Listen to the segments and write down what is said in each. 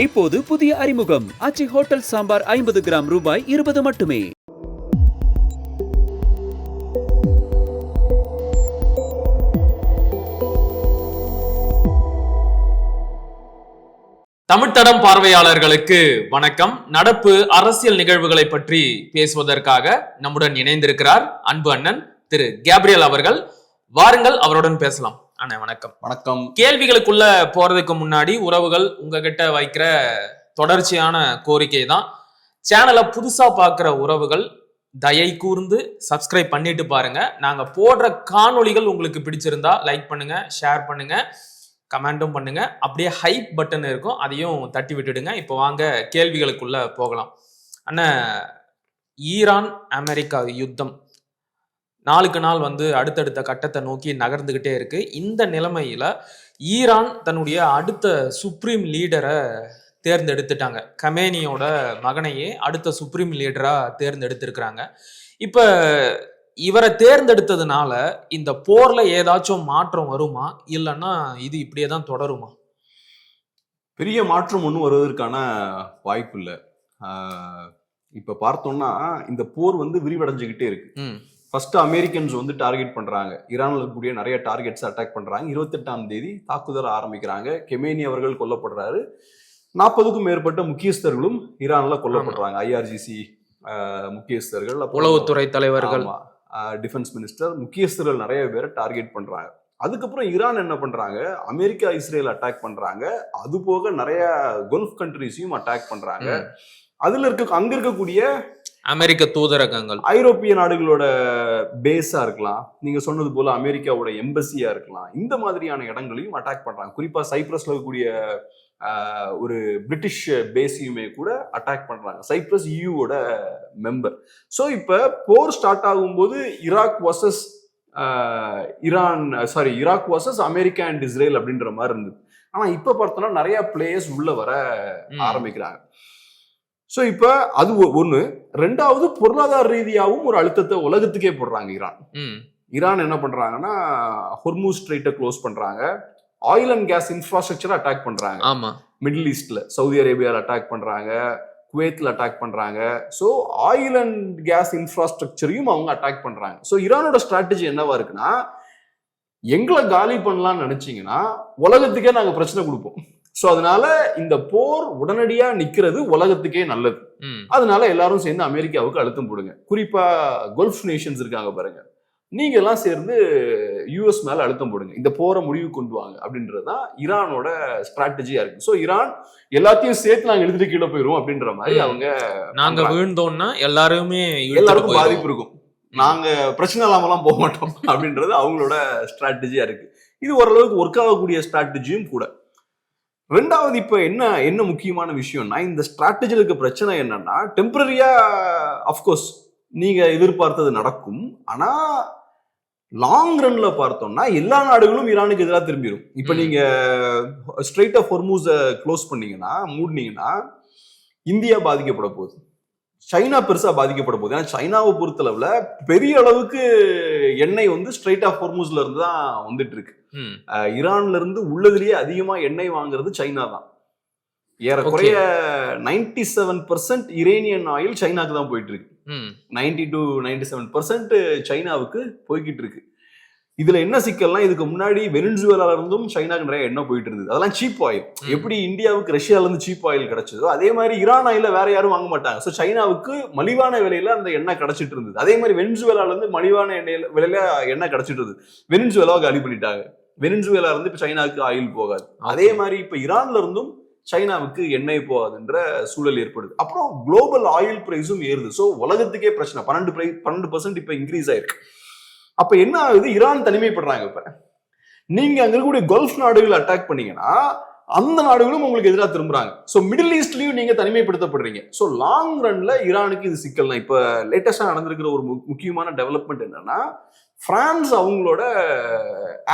இப்போது புதிய அறிமுகம் ஆச்சி ஹோட்டல் சாம்பார் 50 கிராம் ரூபாய் 20 மட்டுமே. தமிழ்த்தடம் பார்வையாளர்களுக்கு வணக்கம். நடப்பு அரசியல் நிகழ்வுகளை பற்றி பேசுவதற்காக நம்முடன் இணைந்திருக்கிறார் அன்பு அண்ணன் திரு கேப்ரியல் அவர்கள். வாருங்கள், அவருடன் பேசலாம். அண்ணா வணக்கம். வணக்கம். கேள்விகளுக்குள்ள போறதுக்கு முன்னாடி உறவுகள் உங்ககிட்ட வைக்கிற தொடர்ச்சியான கோரிக்கை தான், சேனலை புதுசா பார்க்கிற உறவுகள் தயை கூர்ந்து சப்ஸ்கிரைப் பண்ணிட்டு பாருங்க. நாங்க போடுற காணொளிகள் உங்களுக்கு பிடிச்சிருந்தா லைக் பண்ணுங்க, ஷேர் பண்ணுங்க, கமெண்டும் பண்ணுங்க. அப்படியே ஹைப் பட்டன் இருக்கும், அதையும் தட்டி விட்டுடுங்க. இப்போ வாங்க கேள்விகளுக்குள்ள போகலாம். அண்ணன், ஈரான் அமெரிக்கா யுத்தம் நாளுக்கு நாள் அடுத்தடுத்த கட்டத்தை நோக்கி நகர்ந்துகிட்டே இருக்கு. இந்த நிலைமையில ஈரான் தன்னுடைய அடுத்த சுப்ரீம் லீடரை தேர்ந்தெடுத்துட்டாங்க. கமேனியோட மகனையே அடுத்த சுப்ரீம் லீடரா தேர்ந்தெடுத்திருக்கிறாங்க. இப்ப இவரை தேர்ந்தெடுத்ததுனால இந்த போர்ல ஏதாச்சும் மாற்றம் வருமா, இல்லைன்னா இது இப்படியே தான் தொடருமா? பெரிய மாற்றம் ஒன்றும் வருவதற்கான வாய்ப்பு இல்லை. இப்ப பார்த்தோம்னா இந்த போர் விரிவடைஞ்சுக்கிட்டே இருக்கு. ஃபர்ஸ்ட் அமெரிக்கன்ஸ் டார்கெட் பண்றாங்க. ஈரான்ல இருக்கக்கூடிய நிறைய டார்கெட்ஸ் அட்டாக் பண்றாங்க. 28ஆம் தேதி தாக்குதல் ஆரம்பிக்கிறாங்க. கெமேனி அவர்கள் கொல்லப்படுறாரு. 40க்கும் மேற்பட்ட முக்கியஸ்தர்களும் ஈரான்ல கொல்லப்படுறாங்க. ஐஆர்ஜிசி முக்கியஸ்தர்கள், உளவுத்துறை தலைவர்கள், டிஃபென்ஸ் மினிஸ்டர், முக்கியஸ்தர்கள் நிறைய பேரை டார்கெட் பண்றாங்க. அதுக்கப்புறம் ஈரான் என்ன பண்றாங்க, அமெரிக்கா இஸ்ரேல் அட்டாக் பண்றாங்க. அது போக நிறைய கல்ஃப் கண்ட்ரிஸையும் அட்டாக் பண்றாங்க. அதுல அங்க இருக்கக்கூடிய அமெரிக்க தூதரகங்கள், ஐரோப்பிய நாடுகளோட பேஸா இருக்கலாம், நீங்க சொன்னது போல அமெரிக்காவோட எம்பசியா இருக்கலாம், இந்த மாதிரியான இடங்களையும் அட்டாக் பண்றாங்க. குறிப்பா சைப்ரஸ்ல இருக்கக்கூடிய ஒரு பிரிட்டிஷ் பேஸையுமே கூட அட்டாக் பண்றாங்க. Cyprus யூவோட member. ஸோ இப்ப போர் ஸ்டார்ட் ஆகும்போது Iraq versus America and Israel அப்படின்ற மாதிரி இருந்தது. ஆனா இப்ப பார்த்தோம்னா நிறைய பிளேயர்ஸ் உள்ள வர ஆரம்பிக்கிறாங்க. ஸோ இப்ப அது ஒண்ணு. ரெண்டாவது, பொருளாதார ரீதியாகவும் ஒரு அழுத்தத்தை உலகத்துக்கே போடுறாங்க ஈரான் என்ன பண்றாங்கன்னா, ஹொர்மூஸ் ஸ்ட்ரெய்ட்டை க்ளோஸ் பண்றாங்க. Oil and gas infrastructure attack பண்றாங்க. மிடில் ஈஸ்ட்ல சவுதி அரேபியாவில் அட்டாக் பண்றாங்க, குவைத்ல அட்டாக் பண்றாங்க. ஸோ ஆயில் அண்ட் கேஸ் இன்ஃப்ராஸ்ட்ரக்சரையும் அவங்க அட்டாக் பண்றாங்க. ஸோ ஈரானோட ஸ்ட்ராட்டஜி என்னவா இருக்குன்னா, எங்களை காலி பண்ணலாம்னு நினைச்சீங்கன்னா உலகத்துக்கே நாங்க பிரச்சனை கொடுப்போம். சோ அதனால இந்த போர் உடனடியா நிக்கிறது உலகத்துக்கே நல்லது. அதனால எல்லாரும் சேர்ந்து அமெரிக்காவுக்கு அழுத்தம் போடுங்க. குறிப்பா கல்ஃப் நேஷன்ஸ் இருக்காங்க பாருங்க, நீங்க எல்லாம் சேர்ந்து யூஎஸ் மேல அழுத்தம் போடுங்க, இந்த போரை முடிவு கொண்டு வாங்க அப்படின்றதுதான் ஈரானோட ஸ்ட்ராட்டஜியா இருக்கு. சோ ஈரான் எல்லாத்தையும் சேர்த்து நாங்க எழுதிட்டு கீழே போயிருவோம் அப்படின்ற மாதிரி நாங்க விழுந்தோம்னா எல்லாருக்கும் பாதிப்பு இருக்கும், நாங்க பிரச்சனை இல்லாமலாம் போக மாட்டோம் அப்படின்றது அவங்களோட ஸ்ட்ராட்டஜியா இருக்கு. இது ஓரளவுக்கு ஒர்க் ஆகக்கூடிய ஸ்ட்ராட்டஜியும் கூட. ரெண்டாவது, இப்ப என்ன முக்கியமான விஷயம்னா, இந்த ஸ்ட்ராட்டஜில இருக்க பிரச்சனை என்னன்னா, டெம்பரரியா அப்கோர்ஸ் நீங்க எதிர்பார்த்தது நடக்கும். ஆனா லாங் ரன்ல பார்த்தோம்னா எல்லா நாடுகளும் ஈரானுக்கு எதிராக திரும்பிடும். இப்ப நீங்க ஸ்ட்ரெய்ட் ஆஃப் ஹொர்மூஸ க்ளோஸ் மூடினீங்கன்னா இந்தியா பாதிக்கப்பட போகுது, சைனா பெருசா பாதிக்கப்பட போகுது. ஏன்னா சைனாவை பொறுத்தளவுல பெரிய அளவுக்கு எண்ணெய் ஸ்ட்ரெய்ட் ஆஃப் ஹொர்மூஸ்ல இருந்து தான் வந்துட்டு இருக்கு. ஈரான்ல இருந்து உள்ளதுலயே அதிகமா எண்ணெய் வாங்குறது சைனா தான். ஏறக்குறைய 97% யுரேனியன் ஆயில் சைனாக்கு தான் போயிட்டு இருக்கு. 90 to 97% சைனாவுக்கு போய்கிட்டு இருக்கு. இதுல என்ன சிக்கல்னா, இதுக்கு முன்னாடி வெனிசுவேலால இருந்தும் சைனாக்கு நிறைய எண்ணெய் போயிட்டு இருந்தது. அதெல்லாம் சீப் ஆயில். எப்படி இந்தியாவுக்கு ரஷ்யால இருந்து சீப் ஆயில் கிடைச்சதோ அதே மாதிரி ஈரான் ஆயில வேற யாரும் வாங்க மாட்டாங்க. ஸோ சைனாவுக்கு மலிவான விலையில அந்த எண்ணெய் கிடைச்சிட்டு இருந்தது. அதே மாதிரி வெனிசுவேலால இருந்து மலிவான விலையில எண்ணெய் கிடைச்சிட்டு இருந்தது. வெனிசுவேலாவை காலி பண்ணிட்டாங்க. வெனிசுவேலா இருந்து இப்ப சைனாவுக்கு ஆயில் போகாது. அதே மாதிரி இப்ப ஈரான்ல இருந்தும் சைனாவுக்கு எண்ணெய் போகாதுன்ற சூழல் ஏற்படுது. அப்புறம் குளோபல் ஆயில் பிரைஸும் ஏறுது. ஸோ உலகத்துக்கே பிரச்சனை. 12% இப்ப இன்க்ரீஸ் ஆயிருக்கு. அப்ப என்ன ஆகுது, ஈரான் தனிமைப்படுறாங்க. இப்ப நீங்க அங்க இருக்கக்கூடிய கல்ஃப் நாடுகள் அட்டாக் பண்ணீங்கன்னா அந்த நாடுகளும் உங்களுக்கு எதிராக திரும்புறாங்க. ஸோ மிடில் ஈஸ்ட்லயும் நீங்க தனிமைப்படுத்தப்படுறீங்க. ஸோ லாங் ரன்ல ஈரானுக்கு இது சிக்கல் தான். இப்ப லேட்டஸ்டா நடந்திருக்கிற ஒரு முக்கியமான டெவலப்மெண்ட் என்னன்னா, பிரான்ஸ் அவங்களோட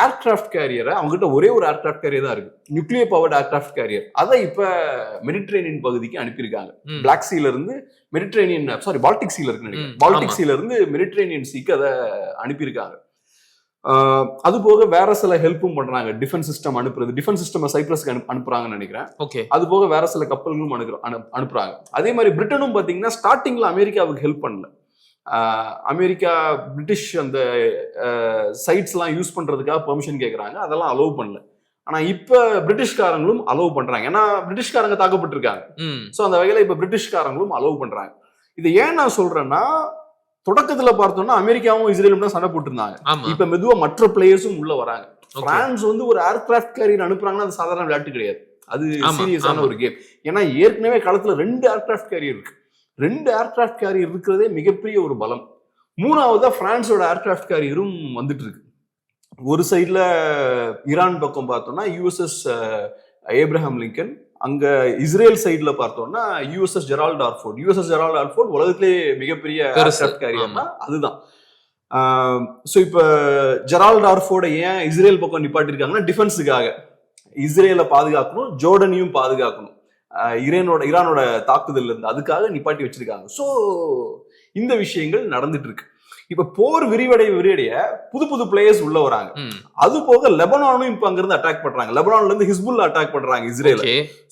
ஏர்கிராஃப்ட் கேரியரை, அவங்ககிட்ட ஒரே ஒரு ஏர்கிராஃப்ட் கேரியர் தான் இருக்கு, நியூக்ளியர் பவர்ட் ஏர்கிராஃப்ட் கேரியர், அதை இப்ப மெடிட்ரேனியன் பகுதிக்கு அனுப்பியிருக்காங்க. பிளாக் சீல இருந்து பால்டிக் சீல இருக்கு, பால்டிக் சீல இருந்து மெடிட்ரேனியன் சீக்கு அதை அனுப்பியிருக்காங்க. அது போக வேற சில ஹெல்ப்பும் பண்றாங்க. டிஃபென்ஸ் சிஸ்டம் அனுப்புறது, டிஃபென்ஸ் சிஸ்டம் சைப்ரஸ்க்கு அனுப்புறாங்கன்னு நினைக்கிறேன். ஓகே. அது போக வேற சில கப்பல்களும் அனுப்புறாங்க. அதே மாதிரி பிரிட்டனும் பாத்தீங்கன்னா ஸ்டார்டிங்ல அமெரிக்காவுக்கு ஹெல்ப் பண்ணல. அமெரிக்கா பிரிட்டிஷ் அந்த சைட்ஸ் எல்லாம் யூஸ் பண்றதுக்காக பெர்மிஷன் கேட்கறாங்க, அதெல்லாம் அலோவ் பண்ணல. ஆனா இப்ப பிரிட்டிஷ்காரங்களும் அலோவ் பண்றாங்க, ஏன்னா பிரிட்டிஷ்காரங்க தாக்கப்பட்டிருக்காங்க. சோ அந்த வகையில இப்ப பிரிட்டிஷ்காரங்களும் அலோவ் பண்றாங்க. இது ஏன் நான் சொல்றேன்னா, தொடக்கத்துல பார்த்தோம்னா அமெரிக்காவும் இஸ்ரேலும் தான் சண்டை போட்டுருந்தாங்க. இப்ப மெதுவா மற்ற பிளேயர்ஸும் உள்ள வராங்க. பிரான்ஸ் வந்து ஒரு ஏர்கிராஃப்ட் கேரியர் அனுப்புறாங்கன்னா அது சாதாரண விளையாட்டு கிடையாது, அது சீரியஸான ஒரு கேம். ஏன்னா ஏற்கனவே காலத்துல 2 ஏர்கிராஃப்ட் கேரியர் இருக்கு. 2 ஏர்கிராஃப்ட் கேரியர் இருக்கிறதே மிகப்பெரிய ஒரு பலம். 3ஆவதா பிரான்ஸோட ஏர்கிராஃப்ட் கேரியரும் வந்துட்டு இருக்கு. ஒரு சைட்ல ஈரான் பக்கம் பார்த்தோம்னா யூஎஸ்எஸ் ஏப்ரஹாம் லிங்கன், அங்க இஸ்ரேல் சைட்ல பார்த்தோம்னா யூஎஸ்எஸ் ஜெரால்ட் ஆர்ஃபோர்ட். யூஎஸ்எஸ் ஜெரால்ட் ஆர்ஃபோர்ட் உலகத்திலே மிகப்பெரிய ஏர்கிராஃப்ட் கேரியர்னா அதுதான். ஸோ இப்போ ஜெரால்ட் ஆர்ஃபோர்டை ஏன் இஸ்ரேல் பக்கம் நிப்பாட்டிருக்காங்கன்னா டிஃபென்ஸுக்காக, இஸ்ரேலை பாதுகாக்கணும், ஜோர்டனையும் பாதுகாக்கணும் ஈரானோட தாக்குதல் இருந்து, அதுக்காக நிப்பாட்டி வச்சிருக்காங்க. ஸோ இந்த விஷயங்கள் நடந்துட்டு இருக்கு. இப்ப போர் விரிவடைய புது புது பிளேயர்ஸ் உள்ள வராங்க. அது போக லெபனானும் இப்ப அங்கிருந்து அட்டாக் பண்றாங்க. லெபனான்ல இருந்து ஹிஸ்புல்லா அட்டாக் பண்றாங்க இஸ்ரேல்.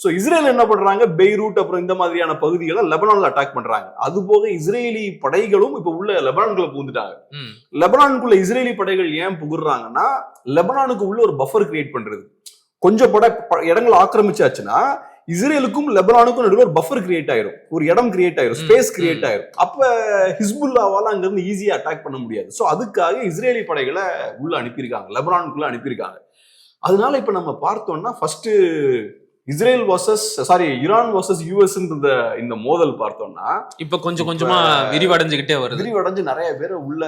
சோ இஸ்ரேல் என்ன பண்றாங்க, பெய்ரூட் அப்புறம் இந்த மாதிரியான பகுதிகளை லெபனான்ல அட்டாக் பண்றாங்க. அது போக இஸ்ரேலி படைகளும் இப்ப உள்ள லெபனான்குள்ள புகுந்துட்டாங்க. லெபனானுக்குள்ள இஸ்ரேலி படைகள் ஏன் புகுறாங்கன்னா, லெபனானுக்கு உள்ள ஒரு பஃபர் கிரியேட் பண்றது. கொஞ்சம் இடங்கள் ஆக்கிரமிச்சாச்சுன்னா இஸ்ரேலுக்கும் லெபனானுக்கும் நடுவில் ஒரு பஃபர் கிரியேட் ஆயிரும், ஒரு இடம் கிரியேட் ஆயிரும், ஸ்பேஸ் கிரியேட் ஆயிரும். அப்ப ஹிஸ்புல்லாவால அங்க இருந்து ஈஸியா அட்டாக் பண்ண முடியாது. சோ அதுக்காக இஸ்ரேலி படைகளை உள்ள அனுப்பியிருக்காங்க, லெபனானுக்குள்ள அனுப்பியிருக்காங்க. அதனால இப்ப நம்ம பார்த்தோம்னா ஃபர்ஸ்ட் ஈரான் வர்சஸ் யூஎஸ் இந்த மோதல் பார்த்தோம்னா இப்ப கொஞ்சம் கொஞ்சமா விரிவடைஞ்சு நிறைய பேரை உள்ள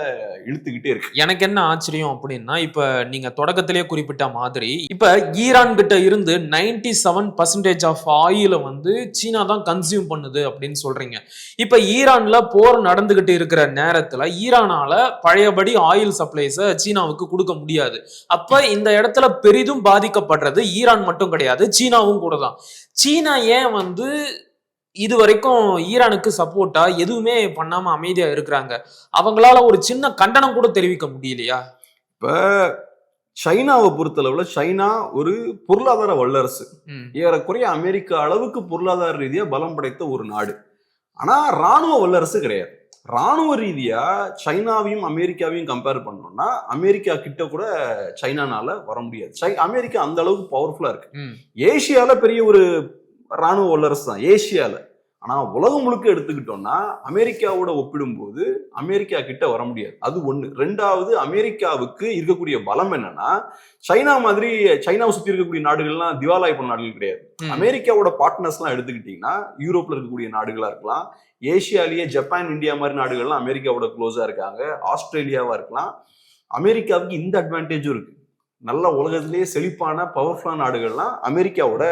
இழுத்துக்கிட்டே இருக்கு. எனக்கு என்ன ஆச்சரியம் அப்படின்னா, இப்ப நீங்க தொடக்கத்திலேயே குறிப்பிட்ட மாதிரி இப்ப ஈரான் கிட்ட இருந்து 97% ஆஃப் ஆயில வந்து சீனா தான் கன்சியூம் பண்ணுது அப்படின்னு சொல்றீங்க. இப்ப ஈரான்ல போர் நடந்துகிட்டு இருக்கிற நேரத்துல ஈரானால பழையபடி ஆயில் சப்ளைஸ சீனாவுக்கு கொடுக்க முடியாது. அப்ப இந்த இடத்துல பெரிதும் பாதிக்கப்படுறது ஈரான் மட்டும் கிடையாது, சீனாவும் கூட தான். சீனா ஏன் வந்து இது வரைக்கும் ஈரானுக்கு சப்போர்ட்டா எதுவுமே பண்ணாம அமைதியா இருக்கிறாங்க? அவங்களால ஒரு சின்ன கண்டனம் கூட தெரிவிக்க முடியலையா? இப்ப சைனாவை பொறுத்தளவுல சைனா ஒரு பொருளாதார வல்லரசு, ஏறக்குறைய அமெரிக்கா அளவுக்கு பொருளாதார ரீதியா பலம் படைத்த ஒரு நாடு. ஆனா ராணுவ வல்லரசு கிடையாது. ராணுவ ரீதியா சைனாவையும் அமெரிக்காவையும் கம்பேர் பண்ணோம்னா அமெரிக்கா கிட்ட கூட சைனானால வர முடியாது. அமெரிக்கா அந்த அளவுக்கு பவர்ஃபுல்லா இருக்கு. ஏசியால பெரிய ஒரு ராணுவ வல்லரசு தான் ஏசியால. ஆனா உலகம் முழுக்க எடுத்துக்கிட்டோம்னா அமெரிக்காவோட ஒப்பிடும்போது அமெரிக்கா கிட்ட வர முடியாது. அது ஒண்ணு. ரெண்டாவது, அமெரிக்காவுக்கு இருக்கக்கூடிய பலம் என்னன்னா, சைனாவை சுத்தி இருக்கக்கூடிய நாடுகள்லாம் திவாலாய் பண்ண நாடுகள் கிடையாது. அமெரிக்காவோட பார்ட்னர்ஸ் எல்லாம் எடுத்துக்கிட்டீங்கன்னா யூரோப்ல இருக்கக்கூடிய நாடுகளா இருக்கலாம், ஏசியாலேயே ஜப்பான், இந்தியா மாதிரி நாடுகள்லாம் அமெரிக்காவோட க்ளோஸா இருக்காங்க, ஆஸ்திரேலியாவா இருக்கலாம். அமெரிக்காவுக்கு இந்த அட்வான்டேஜும் இருக்கு. நல்ல உலகத்திலேயே செழிப்பான பவர்ஃபுல்லான நாடுகள்லாம் அமெரிக்காவோட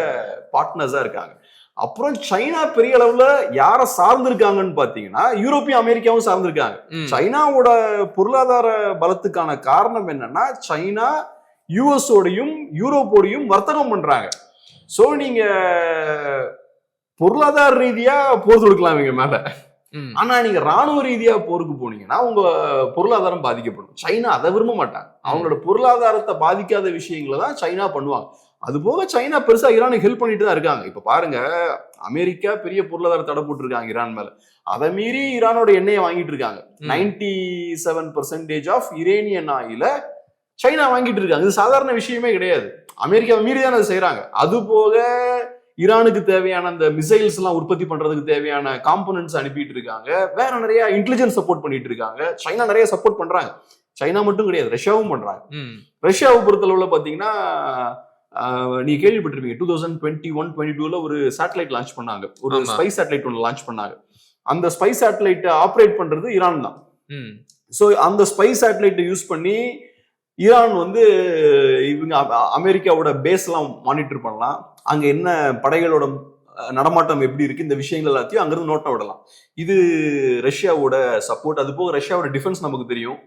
பார்ட்னர்ஸா இருக்காங்க. அப்புறம் சைனா பெரிய அளவுல யார சார்ந்திருக்காங்கன்னு பாத்தீங்கன்னா யூரோப்பிய அமெரிக்காவும் சார்ந்திருக்காங்க. சைனாவோட பொருளாதார பலத்துக்கான காரணம் என்னன்னா, சைனா யூஎஸோடையும் யூரோப்போடையும் வர்த்தகம் பண்றாங்க. சோ நீங்க பொருளாதார ரீதியா போர் தொடுக்கலாம் இவங்க மேல, ஆனா நீங்க ராணுவ ரீதியா போருக்கு போனீங்கன்னா உங்க பொருளாதாரம் பாதிக்கப்படும். சைனா அதை விரும்ப மாட்டாங்க. அவங்களோட பொருளாதாரத்தை பாதிக்காத விஷயங்களை தான் சைனா பண்ணுவாங்க. அது போக சைனா பெருசா ஈரானுக்கு ஹெல்ப் பண்ணிட்டு தான் இருக்காங்க. இப்ப பாருங்க, அமெரிக்கா பெரிய பொருளாதார தடை போட்டிருக்காங்க ஈரான் மேல. அதை மீறி ஈரானோட எண்ணெயை வாங்கிட்டு இருக்காங்க. 97% ஆஃப் யுரேனியன் ஆயில சைனா வாங்கிட்டு இருக்காங்க. இது சாதாரண விஷயமே கிடையாது. அமெரிக்காவை மீறி தான் அதை செய்யறாங்க. அது போக ஈரானுக்கு தேவையான அந்த மிசைல்ஸ் எல்லாம் உற்பத்தி பண்றதுக்கு தேவையான காம்போனன்ட்ஸ் அனுப்பிட்டு இருக்காங்க. வேற நிறைய இன்டெலிஜென்ஸ் சப்போர்ட் பண்ணிட்டு இருக்காங்க. சைனா நிறைய சப்போர்ட் பண்றாங்க. சைனா மட்டும் கிடையாது, ரஷ்யாவும் பண்றாங்க. ரஷ்யாவை பொறுத்தளவுல பாத்தீங்கன்னா, நீ கேள்விப்பட்டிருப்பீங்க, 2021-22ல ஒரு சேட்டலைட் லான்ச் பண்ணாங்க, ஒரு ஸ்பை சேட்டலைட் ஒன்று லான்ச் பண்ணாங்க. அந்த ஸ்பை சேட்டலைட் ஆப்ரேட் பண்றது ஈரான் தான். சோ அந்த ஸ்பை சேட்டலைட்டை யூஸ் பண்ணி ஈரான் வந்து இவங்க அமெரிக்காவோட பேஸ் எல்லாம் மானிட்டர் பண்ணலாம், அங்க என்ன படைகளோட நடமாட்டம் எப்படி இருக்கு, இந்த விஷயங்கள் எல்லாத்தையும் அங்கிருந்து நோட்ட விடலாம். இது ரஷ்யாவோட சப்போர்ட். அது போக ரஷ்யாவோட டிஃபென்ஸ் நமக்கு தெரியும்.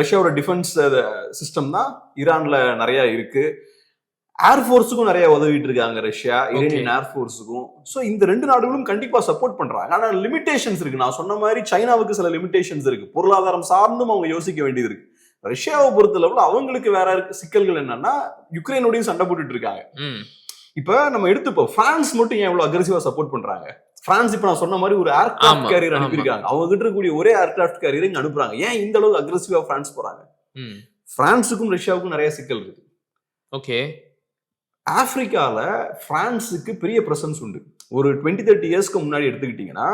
ரஷ்யாவோட டிஃபென்ஸ் சிஸ்டம் தான் ஈரான்ல நிறைய இருக்கு. ஏர்ஃபோர்ஸுக்கும் நிறைய உதவிட்டு இருக்காங்க ரஷ்யா, ஈரானியன் ஏர்ஃபோர்ஸுக்கும். ஸோ இந்த ரெண்டு நாடுகளும் கண்டிப்பா சப்போர்ட் பண்றாங்க. ஆனா லிமிடேஷன்ஸ் இருக்கு. நான் சொன்ன மாதிரி சைனாவுக்கு சில லிமிடேஷன்ஸ் இருக்கு. பொருளாதாரம் சார்ந்தும் அவங்க யோசிக்க வேண்டியது இருக்கு. ரஷ்யாவை பொறுத்தளவுல அவங்களுக்கு வேற சிக்கல்கள் என்னன்னா யுக்ரைனோடையும் சண்டை போட்டுட்டு இருக்காங்க. இப்ப நம்ம எடுத்துப்போம் பிரான்ஸ் மட்டும் ஏன் இவ்வளவு அக்ரெசிவா சப்போர்ட் பண்றாங்க? பிரான்ஸ் இப்ப நான் சொன்ன மாதிரி ஒரு ஏர்கிராஃப்ட் கேரியர் அனுப்பியிருக்காங்க. அவங்க கிட்ட இருக்கக்கூடிய ஒரே ஏர்கிராஃப்ட் கேரியர் இங்க அனுப்புறாங்க. ஏன் இந்த அளவுக்கு அக்ரெசிவா பிரான்ஸ் போறாங்க? பிரான்ஸுக்கும் ரஷ்யாவுக்கும் நிறைய சிக்கல் இருக்கு. ஓகே, ஆப்பிரிக்கால பிரான்ஸுக்கு பெரிய பிரசன்ஸ் உண்டு. ஒரு 20-30 இயர்ஸ்க்கு முன்னாடி எடுத்துக்கிட்டீங்கன்னா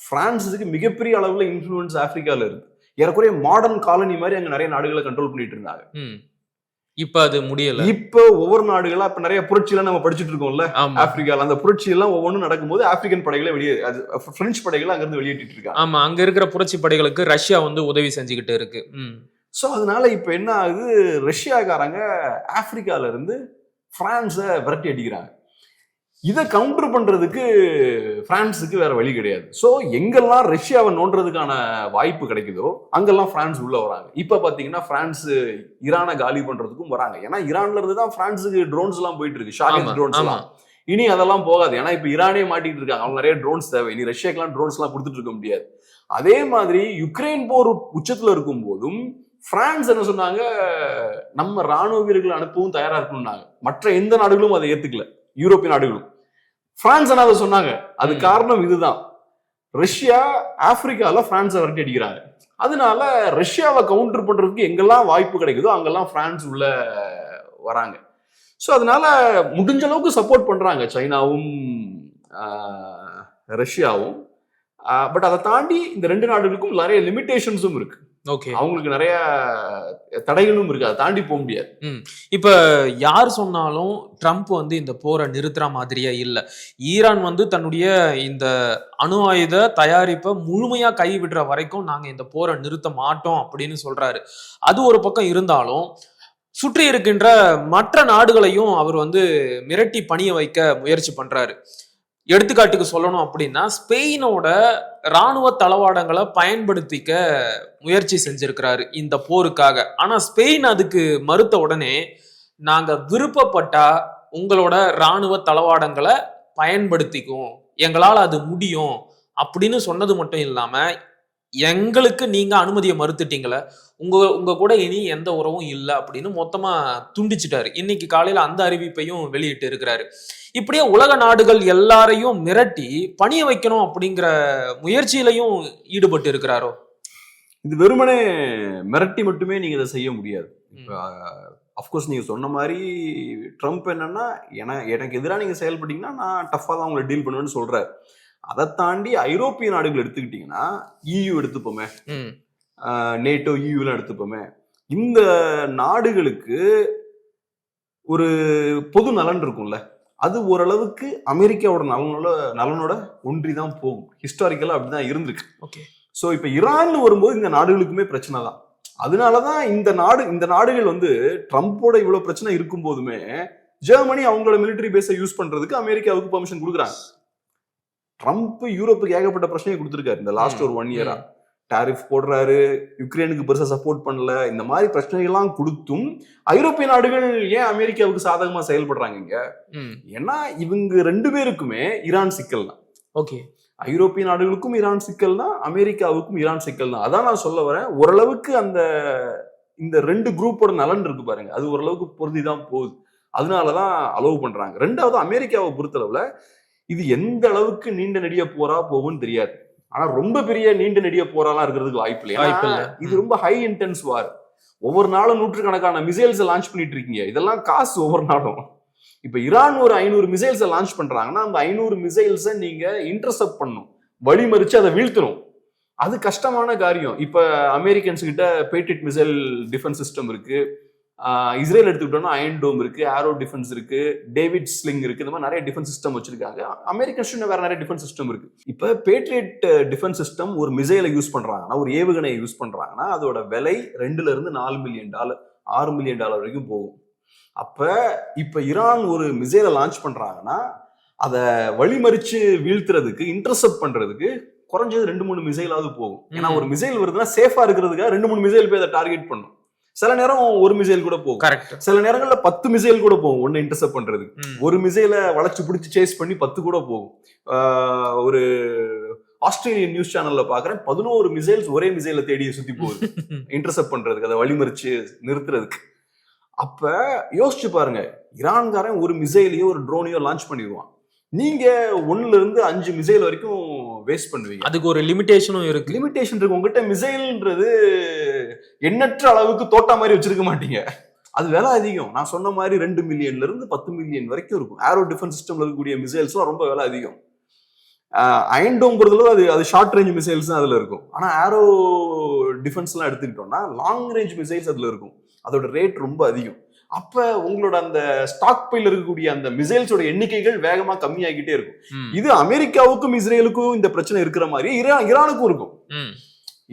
பிரான்ஸுக்கு மிகப்பெரிய அளவுல இன்ஃபுளுன்ஸ் ஆப்பிரிக்கால இருக்கு. ஏறக்குறைய மாடர்ன் காலனி மாதிரி அங்க நிறைய நாடுகளை கண்ட்ரோல் பண்ணிட்டு இருந்தாங்க. இப்ப அது முடியல. இப்ப ஒவ்வொரு நாடுகளா இப்ப நிறைய புரட்சி எல்லாம் நம்ம படிச்சுட்டு இருக்கோம்ல ஆப்பிரிக்கால. அந்த புரட்சி எல்லாம் ஒவ்வொன்றும் நடக்கும்போது ஆப்பிரிக்கன் படைகளை வெளியே, பிரெஞ்சு படைகளை அங்க இருந்து வெளியேற்றிட்டு இருக்காங்க. ஆமா, அங்க இருக்கிற புரட்சி படைகளுக்கு ரஷ்யா உதவி செஞ்சுக்கிட்டு இருக்கு. சோ அதனால இப்ப என்ன ஆகுது, ரஷ்யாக்காரங்க ஆப்பிரிக்கால இருந்து பிரான்ஸை விரட்டி அடிக்கிறாங்க. இதை கவுண்டர் பண்றதுக்கு பிரான்ஸுக்கு வேற வழி கிடையாது. சோ எங்கெல்லாம் ரஷ்யாவை நோண்டுறதுக்கான வாய்ப்பு கிடைக்குதோ அங்கெல்லாம் பிரான்ஸ் உள்ள வராங்க. இப்ப பாத்தீங்கன்னா பிரான்ஸ் ஈரானை காலி பண்றதுக்கும் வராங்க. ஏன்னா ஈரான்ல இருந்து தான் பிரான்ஸுக்கு ட்ரோன்ஸ் எல்லாம் போயிட்டு இருக்கு, ஷார்ட் ட்ரோன்ஸ் எல்லாம். இனி அதெல்லாம் போகாது. ஏன்னா இப்ப ஈரானே மாட்டிட்டு இருக்காங்க, அவங்க நிறைய ட்ரோன்ஸ் தேவை. இனி ரஷ்யாக்கெல்லாம் ட்ரோன்ஸ் எல்லாம் கொடுத்துட்டு இருக்க முடியாது. அதே மாதிரி யுக்ரைன் போர் உச்சத்துல இருக்கும் போதும் பிரான்ஸ் என்ன சொன்னாங்க, நம்ம ராணுவ வீரர்கள் அனுப்பவும் தயாரா இருக்கணும்னாங்க. மற்ற எந்த நாடுகளும் அதை ஏத்துக்கல, யூரோப்பிய நாடுகளும். பிரான்ஸ் அதை சொன்னாங்க. அது காரணம் இதுதான், ரஷ்யா ஆப்பிரிக்கால பிரான்ஸை விரட்டி அடிக்கிறாங்க. அதனால ரஷ்யாவை கவுண்டர் பண்றதுக்கு எங்கெல்லாம் வாய்ப்பு கிடைக்குதோ அங்கெல்லாம் பிரான்ஸ் உள்ள வராங்க. ஸோ அதனால முடிஞ்ச அளவுக்கு சப்போர்ட் பண்றாங்க சைனாவும் ரஷ்யாவும். பட் அதை தாண்டி இந்த ரெண்டு நாடுகளுக்கும் நிறைய லிமிடேஷன்ஸும் இருக்கு. ஓகே, அவங்களுக்கு நிறைய தடைகளும் இருக்கு, அதை தாண்டி போக முடியாது. இப்ப யார் சொன்னாலும் ட்ரம்ப் இந்த போரை நிறுத்துற மாதிரியே இல்ல. ஈரான் தன்னுடைய இந்த அணு ஆயுத தயாரிப்பை முழுமையா கைவிடுற வரைக்கும் நாங்க இந்த போரை நிறுத்த மாட்டோம் அப்படின்னு சொல்றாரு. அது ஒரு பக்கம் இருந்தாலும் சுற்றி இருக்கின்ற மற்ற நாடுகளையும் அவர் மிரட்டி பணிய வைக்க முயற்சி பண்றாரு. எடுத்துக்காட்டுக்கு சொல்லணும் அப்படின்னா, ஸ்பெயினோட இராணுவ தளவாடங்களை பயன்படுத்திக்க முயற்சி செஞ்சிருக்கிறாரு இந்த போருக்காக. ஆனா ஸ்பெயின் அதுக்கு மறுத்த உடனே, நாங்க விருப்பப்பட்டா உங்களோட இராணுவ தளவாடங்களை பயன்படுத்திக்கும், எங்களால் அது முடியும் அப்படின்னு சொன்னது மட்டும் இல்லாம, எங்களுக்கு நீங்க அனுமதியை மறுத்துட்டீங்களே, உங்க கூட இனி எந்த உறவும் இல்லை அப்படின்னு மொத்தமா துண்டிச்சிட்டாரு. இன்னைக்கு காலையில அந்த அறிவிப்பையும் வெளியிட்டு இருக்கிறாரு. இப்படியே உலக நாடுகள் எல்லாரையும் மிரட்டி பணிய வைக்கணும் அப்படிங்கிற முயற்சியிலையும் ஈடுபட்டு இருக்கிறாரோ? இது வெறுமனே மிரட்டி மட்டுமே நீங்க இதை செய்ய முடியாது. அஃப்கோர்ஸ் நீங்க சொன்ன மாதிரி ட்ரம்ப் என்னன்னா, எனக்கு எதிராக நீங்க செயல்பட்டீங்கன்னா நான் டஃபா தான் உங்களை டீல் பண்ணுவேன்னு சொல்றாரு. அதை தாண்டி ஐரோப்பிய நாடுகள் எடுத்துக்கிட்டீங்கன்னா, EU எடுத்துப்போமே, நேட்டோ, EUலாம் எடுத்துப்போமே, இந்த நாடுகளுக்கு ஒரு பொது நலன் இருக்கும்ல, அது ஓரளவுக்கு அமெரிக்காவோட நலனோட ஒன்றிதான் போகும். ஹிஸ்டாரிக்கலா அப்படிதான் இருந்திருக்கு. ஓகே, சோ இப்ப ஈரான் வரும்போது இந்த நாடுகளுக்குமே பிரச்சனை தான். அதனாலதான் இந்த நாடுகள் ட்ரம்போட இவ்வளவு பிரச்சனை இருக்கும் போதுமே ஜெர்மனி அவங்களோட மிலிட்டரி பேஸை யூஸ் பண்றதுக்கு அமெரிக்காவுக்கு பெர்மிஷன் கொடுக்குறாங்க. ட்ரம்ப் யூரோப்புக்கு ஏகப்பட்ட பிரச்சனையை கொடுத்துருக்காரு இந்த லாஸ்ட் ஒரு 1 இயரா. டாரிஃப் போடுறாரு, யுக்ரைனுக்கு பெருசா சப்போர்ட் பண்ணல, இந்த மாதிரி பிரச்சனைகள்லாம் கொடுத்தும் ஐரோப்பிய நாடுகள் ஏன் அமெரிக்காவுக்கு சாதகமா செயல்படுறாங்க இங்க? ஏன்னா இவங்க 2 பேருக்குமே ஈரான் சிக்கல் தான். ஓகே, ஐரோப்பிய நாடுகளுக்கும் ஈரான் சிக்கல் தான், அமெரிக்காவுக்கும் ஈரான் சிக்கல் தான். அதான் நான் சொல்ல வரேன், ஓரளவுக்கு இந்த 2 குரூப்போட நலன் இருக்கு பாருங்க, அது ஓரளவுக்கு பொருந்திதான் போகுது. அதனாலதான் அலோவ் பண்றாங்க. ரெண்டாவது, அமெரிக்காவை பொறுத்தளவுல இது எந்த அளவுக்கு நீண்ட நெடிய போரா போகும்னு தெரியாது. ஆனா ரொம்ப பெரிய நீண்ட நெடிய போராலாம் இருக்கிறதுக்கு வாய்ப்பு இல்லை. இது ரொம்ப ஹை இன்டென்ஸ் வார். ஒவ்வொரு நாளும் நூற்றுக்கணக்கான மிசைல்ஸ் லான்ச் பண்ணிட்டு இருக்கீங்க. இதெல்லாம் காசு ஒவ்வொரு நாளும். இப்ப ஈரான் ஒரு 500 மிசைல்ஸை லான்ச் பண்றாங்கன்னா, அந்த 500 மிசைல்ஸை நீங்க இன்டர்செப்ட் பண்ணணும், வழிமறிச்சு அதை வீழ்த்தணும். அது கஷ்டமான காரியம். இப்ப அமெரிக்கன்ஸ் கிட்ட பேட்ரியட் மிசைல் டிஃபென்ஸ் சிஸ்டம் இருக்கு, இஸ்ரேல் எடுத்துக்கிட்டோம்னா அயன் டோம் இருக்கு, ஏரோ டிஃபென்ஸ் இருக்கு, டேவிட் ஸ்லிங் இருக்கு. இந்த மாதிரி நிறைய டிஃபென்ஸ் சிஸ்டம் வச்சிருக்காங்க. அமெரிக்கன்ஸ் வேற நிறைய டிஃபென்ஸ் சிஸ்டம் இருக்கு. இப்ப பேட்ரியட் டிஃபென்ஸ் சிஸ்டம் ஒரு மிசைலை யூஸ் பண்றாங்கன்னா, ஒரு ஏவுகணையை யூஸ் பண்றாங்கன்னா, அதோட விலை $2 to $4 மில்லியன், $6 மில்லியன் வரைக்கும் போகும். அப்ப இப்ப ஈரான் ஒரு மிசைலை லான்ச் பண்றாங்கன்னா, அதை வழிமறிச்சு வீழ்த்துறதுக்கு, இன்டர்செப்ட் பண்றதுக்கு குறைஞ்சது 2-3 மிசைலாவது போகும். ஏன்னா ஒரு மிசைல் வருதுன்னா சேஃபா இருக்கிறதுக்காக 2-3 மிசைல் போய் அதை டார்கெட் பண்ணும். சில நேரம் ஒரு மிசைல் கூட போகும், சில நேரங்கள்ல 10 மிசைல் கூட போகும் ஒன்னு இன்டர்செப்ட் பண்றதுக்கு. ஒரு மிசைலை வளைச்சு பிடிச்சு சேஸ் பண்ணி 10 கூட போகும். ஒரு ஆஸ்திரேலியன் நியூஸ் சேனல்ல பாக்குறேன் 11 மிசைல்ஸ் ஒரே மிசைல தேடி சுத்தி போகுது இன்டர்செப்ட் பண்றதுக்கு, அதை வழிமறிச்சு நிறுத்துறதுக்கு. அப்ப யோசிச்சு பாருங்க, ஈரான்காரன் ஒரு மிசைலையோ ஒரு ட்ரோனையோ லான்ச் பண்ணிடுவான், நீங்க 1ல இருந்து 5 மிசைல் வரைக்கும் வேஸ்ட் பண்ணுவீங்க. அதுக்கு ஒரு லிமிடேஷனும் இருக்கு. லிமிடேஷன் இருக்கு. உங்ககிட்ட மிசைல்ன்றது எண்ணற்ற அளவுக்கு தோட்டா மாதிரி வச்சிருக்க மாட்டீங்க. அது விலை அதிகம். நான் சொன்ன மாதிரி 2 மில்லியன்ல இருந்து 10 மில்லியன் வரைக்கும் இருக்கும். ஏரோ டிஃபென்ஸ் சிஸ்டம்ல இருக்கக்கூடிய மிசைல்ஸ்லாம் ரொம்ப விலை அதிகம். அயன்டோம் பொறுத்தளவு அது ஷார்ட் ரேஞ்ச் மிசைல்ஸ் தான் அதுல இருக்கும். ஆனா ஏரோ டிஃபென்ஸ் எல்லாம் எடுத்துக்கிட்டோம்னா லாங் ரேஞ்ச் மிசைல்ஸ் அதுல இருக்கும். அதோட ரேட் ரொம்ப அதிகம். அப்ப உங்களோட அந்த ஸ்டாக் பைல இருக்கக்கூடிய அந்த மிசைல்ஸோட எண்ணிக்கைகள் வேகமா கம்மியாகிட்டே இருக்கும். இது அமெரிக்காவுக்கும் இஸ்ரேலுக்கும் இந்த பிரச்சனை இருக்கிற மாதிரி ஈரானுக்கும் இருக்கும்.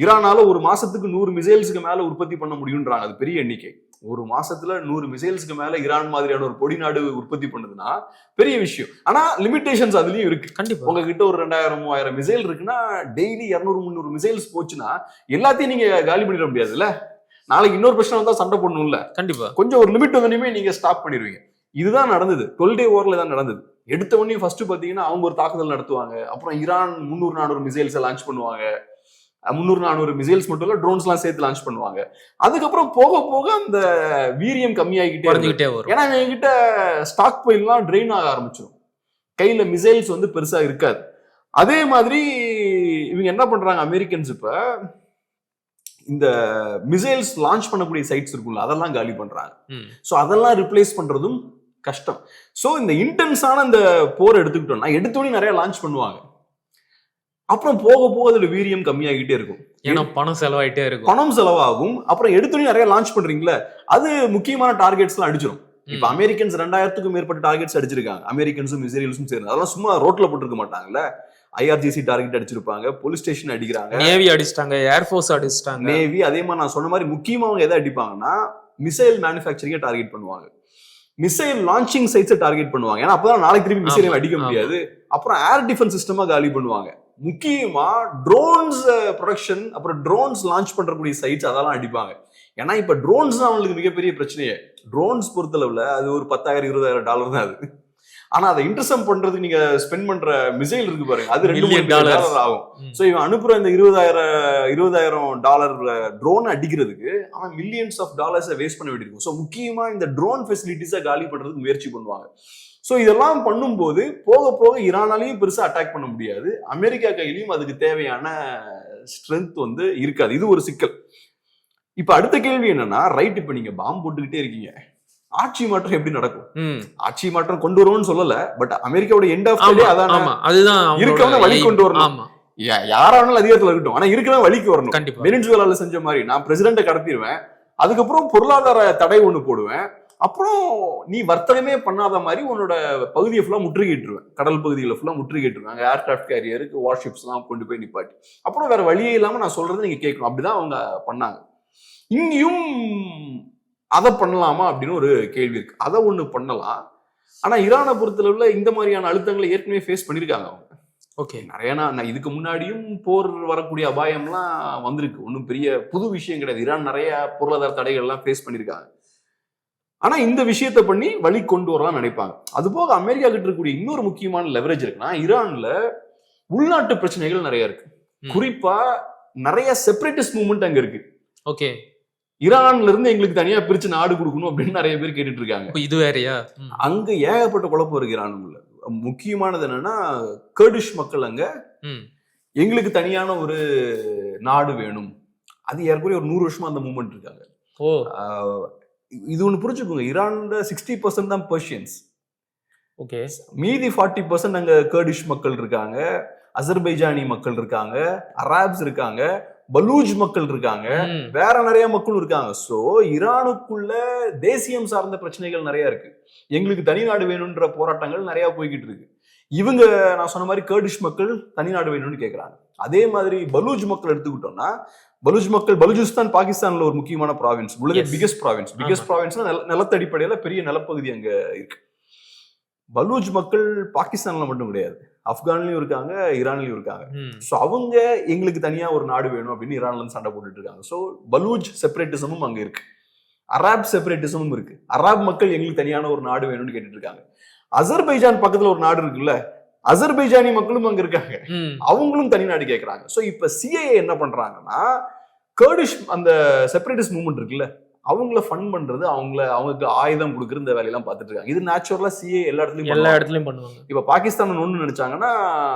ஈரானால ஒரு மாசத்துக்கு 100 மிசைல்ஸுக்கு மேல உற்பத்தி பண்ண முடியும்ன்றாங்க. அது பெரிய எண்ணிக்கை. ஒரு மாசத்துல 100 மிசைல்ஸ்க்கு மேல ஈரான் மாதிரியான ஒரு பொடி நாடு உற்பத்தி பண்ணுதுன்னா பெரிய விஷயம். ஆனா லிமிடேஷன்ஸ் அதுலயும் இருக்கு. கண்டிப்பா உங்ககிட்ட ஒரு 2000-3000 மிசைல் இருக்குன்னா டெய்லி 200-300 மிசைல்ஸ் போச்சுன்னா எல்லாத்தையும் நீங்க காலி பண்ணிட முடியாதுல்ல. நாளைக்கு இன்னொரு பிரச்சனை வந்தா சண்டை போடணும்ல. கண்டிப்பா கொஞ்சம் ஒரு லிமிட் வந்தோடனே நீங்க ஸ்டாப் பண்ணிடுவீங்க. இதுதான் நடந்தது. 12 டே வார்ல தான் நடந்தது. எடுத்த உடனே ஃபர்ஸ்ட் பாத்தீங்கன்னா அவங்க ஒரு தாக்குதல் நடத்துவாங்க. அப்புறம் ஈரான் 300-400 மிசைல்ஸ் லான்ச் பண்ணுவாங்க. 300-400 மிசைல்ஸ் மட்டும் இல்ல, ட்ரோன்ஸ் எல்லாம் சேர்த்து லான்ச் பண்ணுவாங்க. அதுக்கப்புறம் போக போக அந்த வீரியம் கம்மியாகிட்டே வரும். ஏன்னா என்கிட்ட ஸ்டாக் பைல்லாம் ட்ரெயின் ஆக ஆரம்பிச்சிடும். கையில மிசைல்ஸ் வந்து பெருசா இருக்காது. அதே மாதிரி இவங்க என்ன பண்றாங்க அமெரிக்கன்ஸ், இப்ப இந்த மிசைல்ஸ் லான்ச் பண்ணக்கூடிய சைட்ஸ் இருக்கும்ல, அதெல்லாம் காலி பண்றாங்க. சோ அதெல்லாம் ரிப்ளேஸ் பண்றதும் கஷ்டம். சோ இந்த இன்டென்ஸான இந்த போர் எடுத்துக்கிட்டோம்னா எடுத்தோடனே நிறைய லான்ச் பண்ணுவாங்க. அப்புறம் போக போக அதுல வீரியம் கம்மியாகிட்டே இருக்கும். ஏன்னா பணம் செலவாயிட்டே இருக்கும். பணம் செலவாகும். அப்புறம் எடுத்தோடனே நிறைய லான்ச் பண்றீங்களா, அது முக்கியமான டார்கெட்ஸ் எல்லாம் அடிச்சிடும். இப்ப அமெரிக்கன்ஸ் 2000க்கும் மேற்பட்ட டார்கெட்ஸ் அடிச்சிருக்காங்க. அமெரிக்கன்ஸும் இஸ்ரேல்ஸும் சேர்ந்து. அதெல்லாம் சும்மா ரோட்ல போட்டுருக்க மாட்டாங்கல்ல. IRGC டார்கெட் அடிச்சிருப்பாங்க, போலீஸ் ஸ்டேஷன் அடிக்கிறாங்க, நேவி அடிச்சிட்டாங்க, ஏர்ஃபோர்ஸ் அடிச்சிட்டாங்க. நேவி அதே மாதிரி நான் சொன்ன மாதிரி முக்கியமா அவங்க எதை அடிப்பாங்கன்னா மிசைல் மேனுஃபேக்சரிங்கை டார்கெட் பண்ணுவாங்க. மிசைல் லான்ச்சிங் சைட்ஸை டார்கெட் பண்ணுவாங்க. ஏன்னா அப்பதான் நாளைக்கு திரும்பி மிசைல் அடிக்க முடியாது. அப்புறம் ஏர் டிஃபென்ஸ் சிஸ்டமா காலி பண்ணுவாங்க. முக்கியமா ட்ரோன்ஸ் ப்ரொடக்ஷன், அப்புறம் ட்ரோன்ஸ் லான்ச் பண்றக்கூடிய சைட்ஸ் அதெல்லாம் அடிப்பாங்க. ஏன்னா இப்ப ட்ரோன்ஸ் தான் அவங்களுக்கு மிகப்பெரிய பிரச்சனையே. ட்ரோன்ஸ் பொறுத்தளவுல அது ஒரு $10,000-20,000 தான் அது. ஆனா அதை இன்டர்செப்ட் பண்றதுக்கு நீங்க ஸ்பெண்ட் பண்ற மிசைல் இருக்கு பாருங்க, அது $2 மில்லியன் ஆகும். சோ இவன் அனுப்புற இந்த $20,000 ட்ரோன் அடிக்கிறதுக்கு அவன் மில்லியன்ஸ் ஆஃப் டாலர்ஸை வேஸ்ட் பண்ண வேண்டியிருக்கும். சோ முக்கியமா இந்த ட்ரோன் ஃபெசிலிட்டிஸை காலி பண்றதுக்கு முயற்சி பண்ணுவாங்க. சோ இதெல்லாம் பண்ணும்போது போக போக ஈரானாலையும் பெருசா அட்டாக் பண்ண முடியாது, அமெரிக்கா கையிலையும் அதுக்கு தேவையான ஸ்ட்ரென்த் வந்து இருக்காது. இது ஒரு சிக்கல். இப்ப அடுத்த கேள்வி என்னன்னா, ரைட், இப்ப நீங்க பாம்பு போட்டுக்கிட்டே இருக்கீங்க, ஆட்சி மாற்றம் எப்படி நடக்கும்? ஆட்சி மாற்றம் கொண்டு வருவோம்னு சொல்லல, பட் அமெரிக்காவோட எண்ட் ஆஃப் தி டே அதான், அதுதான் இருக்கவன வழி கொண்டு வரணும். யாரானாலும் அதிகாரத்துல இருக்கட்டும், ஆனா இருக்கவன வழிக்கு வரணும். வெனிசுவேலால செஞ்ச மாதிரி நான் பிரசிடென்ட்டை கடத்திடுவேன், அதுக்கப்புறம் பொருளாதார தடை ஒண்ணு போடுவேன், அப்புறம் நீ வர்த்தகமே பண்ணாத மாதிரி உன்னோட பகுதியை ஃபுல்லா முற்றுகையிட்டுருவேன், கடல் பகுதிகளை ஃபுல்லா முற்றுகையிட்டுருவேன், அங்க ஏர்கிராஃப்ட் கேரியருக்கு வார்ஷிப்ஸ் எல்லாம் கொண்டு போய் நிப்பாட்டி, அப்புறம் வேற வழியே இல்லாம நான் சொல்றது நீங்க கேட்கணும். அப்படிதான் அவங்க பண்ணாங்க. இங்கேயும் அதை பண்ணலாமா அப்படின்னு ஒரு கேள்வி இருக்கு. அதை ஒண்ணு பண்ணலாம். ஆனா ஈரானை பொறுத்தளவுல இந்த மாதிரியான அழுத்தங்களை ஏற்கனவே ஃபேஸ் பண்ணிருக்காங்க அவங்க. ஓகே, நிறைய இதுக்கு முன்னாடியும் போர் வரக்கூடிய அபாயம்லாம் வந்திருக்கு. ஒன்றும் பெரிய புது விஷயம் கிடையாது. ஈரான் நிறைய பொருளாதார தடைகள் எல்லாம் ஃபேஸ் பண்ணிருக்காங்க. ஆனா இந்த விஷயத்த பண்ணி வழி கொண்டு வரலாம் நினைப்பாங்க. அது போக அமெரிக்கா கிட்ட இருக்கக்கூடிய இன்னொரு முக்கியமான லெவரேஜ் இருக்குன்னா, ஈரான்ல உள்நாட்டு பிரச்சனைகள் நிறைய இருக்கு. குறிப்பா நிறைய செப்பரேட்டிஸ்ட் மூவ்மெண்ட் அங்க இருக்கு. ஓகே, ஈரான்ல இருந்து எங்களுக்கு தனியா பிரிச்சு நாடு கொடுக்கணும் அப்படின்னு நிறைய பேர் கேட்டுட்டு இருக்காங்க. இது வேறையா? அங்க ஏகப்பட்ட குழப்பம் இருக்கு ஈரானுக்குள்ள. முக்கியமானது என்னன்னா, கர்டிஷ் மக்கள் அங்க எங்களுக்கு தனியான ஒரு நாடு வேணும், அது ஏற்கனவே ஒரு 100 வருஷமா அந்த மூவ்மெண்ட் இருக்காங்க. இது ஒண்ணு புரிஞ்சுக்கோங்க, ஈரான்ல 60% தான் பெர்ஷியன்ஸ். ஓகே, மீதி 40% அங்க கர்டிஷ் மக்கள் இருக்காங்க, அசர்பைஜானி மக்கள் இருக்காங்க, அராப்ஸ் இருக்காங்க, பலூஜ் மக்கள் இருக்காங்க, வேற நிறைய மக்கள் இருக்காங்க. சோ ஈரானுக்குள்ள தேசியம் சார்ந்த பிரச்சனைகள் நிறைய இருக்கு. எங்களுக்கு தனி நாடு வேணும்ன்ற போராட்டங்கள் நிறைய போய்கிட்டு இருக்கு. இவங்க நான் சொன்ன மாதிரி கர்டிஷ் மக்கள் தனி நாடு வேணும்னு கேட்கறாங்க. அதே மாதிரி பலூஜ் மக்கள் எடுத்துக்கிட்டோம்னா, பலூஜ் மக்கள், பலூஜிஸ்தான் பாகிஸ்தான்ல ஒரு முக்கியமான ப்ராவின்ஸ், பிகெஸ்ட் ப்ராவின்ஸ்னா நிலத்த அடிப்படையில பெரிய நிலப்பகுதி அங்க இருக்கு. பலூஜ் மக்கள் பாகிஸ்தான்ல மட்டும் கிடையாது, ஆப்கான்லயும் இருக்காங்க, ஈரான்லயும் இருக்காங்க. சோ அவங்க எங்களுக்கு தனியா ஒரு நாடு வேணும் அப்படின்னு ஈரான்ல இருந்து சண்டை போட்டுட்டு இருக்காங்க. சோ பலூஜ் செப்பரேட்டிசமும் அங்க இருக்கு, அராப் செப்பரேட்டிசமும் இருக்கு. அராப் மக்கள் எங்களுக்கு தனியான ஒரு நாடு வேணும்னு கேட்டுட்டு இருக்காங்க. அசர்பைஜான் பக்கத்துல ஒரு நாடு இருக்குல்ல, அசர்பைஜானி மக்களும் அங்க இருக்காங்க, அவங்களும் தனிநாடு கேட்கறாங்க. சோ இப்ப சிஏஏ என்ன பண்றாங்கன்னா, கர்டிஷ் அந்த செப்பரேட்டிஸ்ட் மூவ்மெண்ட் இருக்குல்ல, அவங்கள ஃபண்ட் பண்றது, அவங்களுக்கு ஆயுதம் கொடுக்குற இந்த வேலையெல்லாம் பார்த்துட்டு இருக்காங்க. இது நேச்சுரலா சிஏ எல்லா இடத்துலயும் பண்ணுவாங்க. இப்ப பாகிஸ்தான் ஒண்ணு நினைச்சாங்கன்னா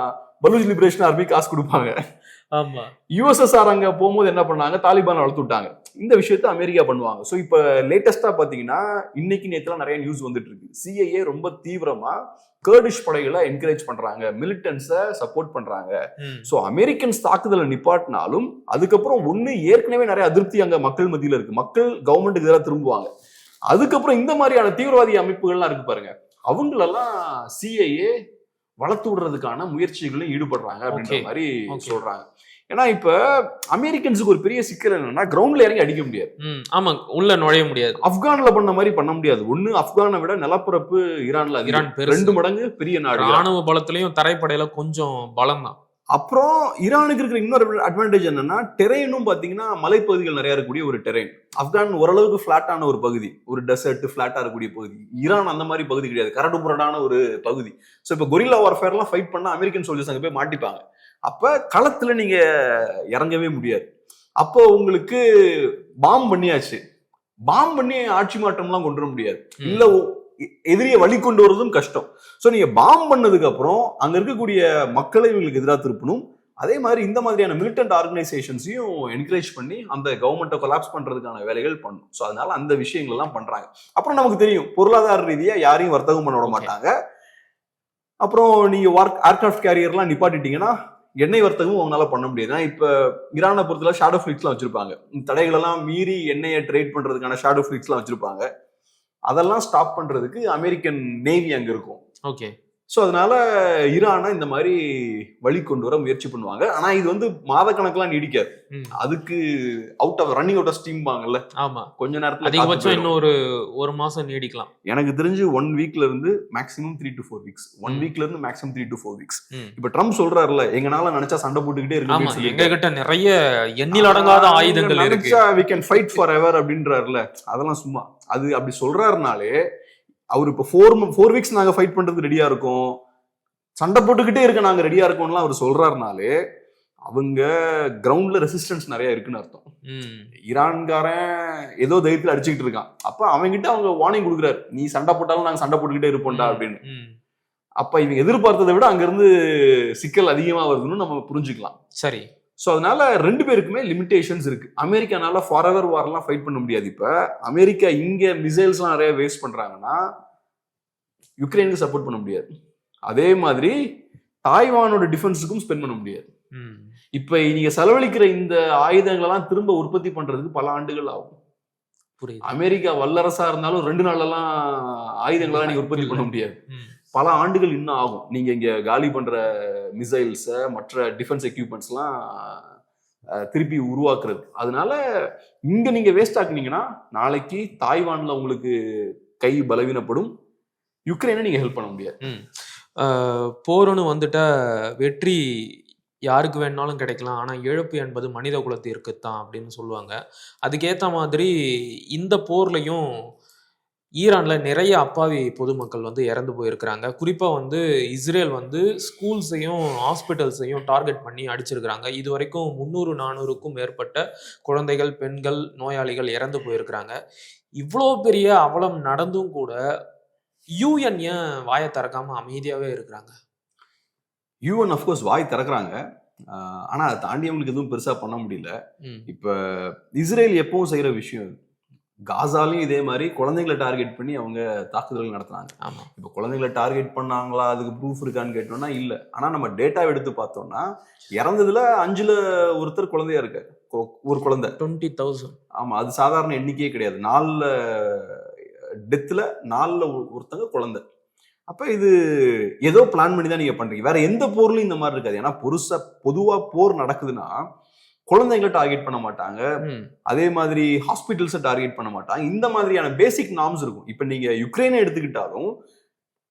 பலூச் லிபரேஷன் ஆர்மி காசு கொடுப்பாங்க. ஆமா, யுஎஸ்எஸ்ஆர் அங்க போகும்போது என்ன பண்ணாங்க, தாலிபான் வளர்த்து விட்டாங்க. இந்த விஷயத்த அமெரிக்கா பண்ணுவாங்க. சோ இப்ப லேட்டஸ்டா பாத்தீங்கன்னா இன்னைக்கு நேத்துல நிறைய நியூஸ் வந்துட்டு இருக்கு. சிஐஏ ரொம்ப தீவிரமா கர்டிஷ் படைகளை என்கரேஜ் பண்றாங்க, மிலிட்டன்ஸை சப்போர்ட் பண்றாங்க. சோ அமெரிக்கன்ஸ் தாக்குதலை நிப்பாட்டினாலும் அதுக்கப்புறம் ஒண்ணு ஏற்கனவே நிறைய அதிருப்தி அங்க மக்கள் மத்தியில இருக்கு, மக்கள் கவர்மெண்ட்டுக்கு எதிராக திரும்புவாங்க. அதுக்கப்புறம் இந்த மாதிரியான தீவிரவாதி அமைப்புகள்லாம் இருக்கு பாருங்க, அவங்களெல்லாம் சிஐஏ வளர்த்து விடுறதுக்கான முயற்சிகளும் ஈடுபடுறாங்க அப்படின்ற மாதிரி சொல்றாங்க. ஏன்னா இப்ப அமெரிக்கன்ஸுக்கு ஒரு பெரிய சிக்கல் என்னன்னா, கிரவுண்ட்ல இறங்கி அடிக்க முடியாது. ஆமா, உள்ள நுழைய முடியாது. ஆப்கான்ல பண்ண மாதிரி பண்ண முடியாது. ஒண்ணு ஆப்கானை விட நிலப்பரப்பு ஈரான் 2 மடங்கு பெரிய நாடு. ராணுவ பலத்திலையும் தரைப்படையில கொஞ்சம் பலம் தான். அப்புறம் ஈரானுக்கு இருக்கிற இன்னொரு அட்வான்டேஜ் என்னன்னா, டெரெயினும் பாத்தீங்கன்னா மலைப்பகுதிகள் நிறைய இருக்கக்கூடிய ஒரு டெரெயின். ஆப்கான் ஓரளவுக்கு பிளாட்டான ஒரு பகுதி, ஒரு டெசர்ட் பிளாட்டா இருக்கக்கூடிய பகுதி. ஈரான் அந்த மாதிரி பகுதி கிடையாது, கரடு புரடான ஒரு பகுதி. சோ இப்ப கொரில்லா வார்ஃபேர் எல்லாம் ஃபைட் பண்ணா அமெரிக்கன் சோல்ஜர்ஸ் அங்க போய் மாட்டிப்பாங்க. அப்ப களத்துல நீங்க இறங்கவே முடியாது. அப்போ உங்களுக்கு பாம் பண்ணியாச்சு, பாம் பண்ணி ஆட்சி மாற்றம்லாம் கொண்டு வர முடியாது, இல்ல எதிரியை வழி கொண்டு வரதும் கஷ்டம். சோ நீங்க பாம் பண்ணதுக்கு அப்புறம் அங்க இருக்கக்கூடிய மக்களை இவங்களுக்கு எதிராக திருப்பணும். அதே மாதிரி இந்த மாதிரியான மிலிட்டன்ட் ஆர்கனைசேஷன்ஸையும் என்கரேஜ் பண்ணி அந்த கவர்மெண்ட்டை கொலாப்ஸ் பண்றதுக்கான வேலைகள் பண்ணும். ஸோ அதனால அந்த விஷயங்கள் எல்லாம் பண்றாங்க. அப்புறம் நமக்கு தெரியும், பொருளாதார ரீதியா யாரையும் வர்த்தகம் பண்ண விட மாட்டாங்க. அப்புறம் நீங்க ஏர்கிராஃப்ட் கேரியர்லாம் நிப்பாட்டிட்டீங்கன்னா எண்ணெய் வர்த்தகமும் அவங்களால பண்ண முடியாது. இப்ப ஈரானை பொறுத்தல ஷேடோ ஃபிளீட்ஸ்லாம் வச்சிருப்பாங்க, தடைகளெல்லாம் மீறி எண்ணெயை ட்ரேட் பண்றதுக்கான ஷேடோ ஃபிளீட்ஸ்லாம் வச்சிருப்பாங்க. அதெல்லாம் ஸ்டாப் பண்றதுக்கு அமெரிக்கன் நேவி அங்க இருக்கும். ஓகே. சோ அதனால ஈரானை இந்த மாதிரி வழி கொண்டு வர முயற்சி பண்ணுவாங்க. ஆனா இது வந்து மாத கணக்கெல்லாம் நீடிக்காது. அதுக்கு ரன்னிங் அவுட் ஆஃப் ஸ்டீம் பாங்கல்ல. ஆமா, கொஞ்ச நேரத்துல அதிகபட்சம் இன்னும் ஒரு மாசம் நீடிக்கலாம். எனக்கு தெரிஞ்சு 1 வீக்ல இருந்து மேக்ஸிமம் 3 to 4 வீக்ஸ். 1 வீக்ல இருந்து மேக்ஸிமம் 3 to 4 வீக்ஸ். இப்ப ட்ரம்ப் சொல்றாருல, எங்கனால நினைச்சா சண்டை போட்டுக்கிட்டே இருக்கு, எங்க கிட்ட நிறைய எண்ணில் அடங்காத ஆயுதங்கள் இருக்கு, we can fight forever அப்படின்றாருல. அதெல்லாம் சும்மா, அது அப்படி சொல்றாருனாலே அவர் இப்ப 4 வீக்ஸ் நாங்க ஃபைட் பண்றது ரெடியா இருக்கோம், சண்டை போட்டுக்கிட்டே இருக்க நாங்க ரெடியா இருக்கோம்லாம் அவர் சொல்றாருனாலே அவங்க கிரவுண்ட்ல ரெசிஸ்டன்ஸ் நிறைய இருக்குன்னு அர்த்தம். ஈரான்காரன் ஏதோ தைரியத்துல அடிச்சுக்கிட்டு இருக்கான். அப்ப அவங்கிட்ட அவங்க வார்னிங் கொடுக்குறாரு, நீ சண்டை போட்டாலும் நாங்க சண்டை போட்டுக்கிட்டே இருப்போம்டா அப்படின்னு. அப்ப இவங்க எதிர்பார்த்ததை விட அங்க இருந்து சிக்கல் அதிகமா வருதுன்னு நம்ம புரிஞ்சுக்கலாம். சரி. ஸோ அதனால 2 பேருக்குமே லிமிடேஷன்ஸ் இருக்கு. அமெரிக்கானால ஃபாரெவர் வார்லாம் ஃபைட் பண்ண முடியாது. இப்ப அமெரிக்கா இங்க மிசைல்ஸ்லாம் நிறைய வேஸ்ட் பண்றாங்கன்னா யுக்ரைனுக்கு சப்போர்ட் பண்ண முடியாது. அதே மாதிரி தாய்வானோட டிஃபென்ஸுக்கும் ஸ்பெண்ட் பண்ண முடியாது. இப்ப நீங்க செலவழிக்கிற இந்த ஆயுதங்களெல்லாம் திரும்ப உற்பத்தி பண்றதுக்கு பல ஆண்டுகள் ஆகும். அமெரிக்கா வல்லரசா இருந்தாலும் 2 நாள்லாம் ஆயுதங்களெல்லாம் நீங்க உற்பத்தி பண்ண முடியாது, பல ஆண்டுகள் இன்னும் ஆகும். நீங்க இங்க காலி பண்ற மிசைல்ஸ் மற்ற டிஃபென்ஸ் எக்யூப்மெண்ட்ஸ் எல்லாம் திருப்பி உருவாக்குறது. அதனால இங்க நீங்க வேஸ்ட் ஆக்குனீங்கன்னா நாளைக்கு தாய்வான்ல உங்களுக்கு கை பலவீனப்படும், யுக்ரைனை நீங்க ஹெல்ப் பண்ண முடியாது. போர்னு வந்துட்ட வெற்றி யாருக்கு வேணாலும் கிடைக்கலாம், ஆனா இழப்பு என்பது மனித குலத்திற்கு தான் அப்படின்னு சொல்லுவாங்க. அதுக்கேற்ற மாதிரி இந்த போர்லையும் ஈரான்ல நிறைய அப்பாவி பொதுமக்கள் வந்து இறந்து போயிருக்கிறாங்க. குறிப்பா வந்து இஸ்ரேல் வந்து ஸ்கூல்ஸையும் ஹாஸ்பிட்டல்ஸையும் டார்கெட் பண்ணி அடிச்சிருக்கிறாங்க. இது வரைக்கும் 300-400க்கும் மேற்பட்ட குழந்தைகள், பெண்கள், நோயாளிகள் இறந்து போயிருக்கிறாங்க. இவ்வளோ பெரிய அவலம் நடந்தும் கூட யூஎன் ஏன் வாயை திறக்காம அமைதியாவே இருக்கிறாங்க? யூஎன் அஃப்கோர்ஸ் வாய் திறக்கிறாங்க, ஆனா அதை தாண்டி அவங்களுக்கு எதுவும் பெருசா பண்ண முடியல. இப்ப இஸ்ரேல் எப்பவும் செய்யற விஷயம், காசாலையும் இதே மாதிரி குழந்தைங்களை டார்கெட் பண்ணி அவங்க தாக்குதல்கள் நடத்துறாங்க. இப்ப குழந்தைங்களை டார்கெட் பண்ணாங்களா, அதுக்கு ப்ரூஃப் இருக்கான்னு கேட்டோம்னா இல்ல. ஆனா நம்ம டேட்டா எடுத்து பார்த்தோம்னா இறந்ததுல 5ல் ஒருத்தர் குழந்தையா இருக்கு, ஒரு குழந்தை 20,000. ஆமா, அது சாதாரண எண்ணிக்கையே கிடையாது. 4 டெத்துல 4ல் ஒருத்தங்க குழந்தை. அப்ப இது ஏதோ பிளான் பண்ணி தான் நீங்க பண்றீங்க. வேற எந்த போர்லயும் இந்த மாதிரி இருக்காது. ஏன்னா பொதுவா போர் நடக்குதுன்னா குழந்தைங்களை டார்கெட் பண்ண மாட்டாங்க, அதே மாதிரி ஹாஸ்பிட்டல்ஸை டார்கெட் பண்ண மாட்டாங்க. இந்த மாதிரியான பேசிக் நார்ம்ஸ் இருக்கும். இப்ப நீங்க யுக்ரைனை எடுத்துக்கிட்டாலும்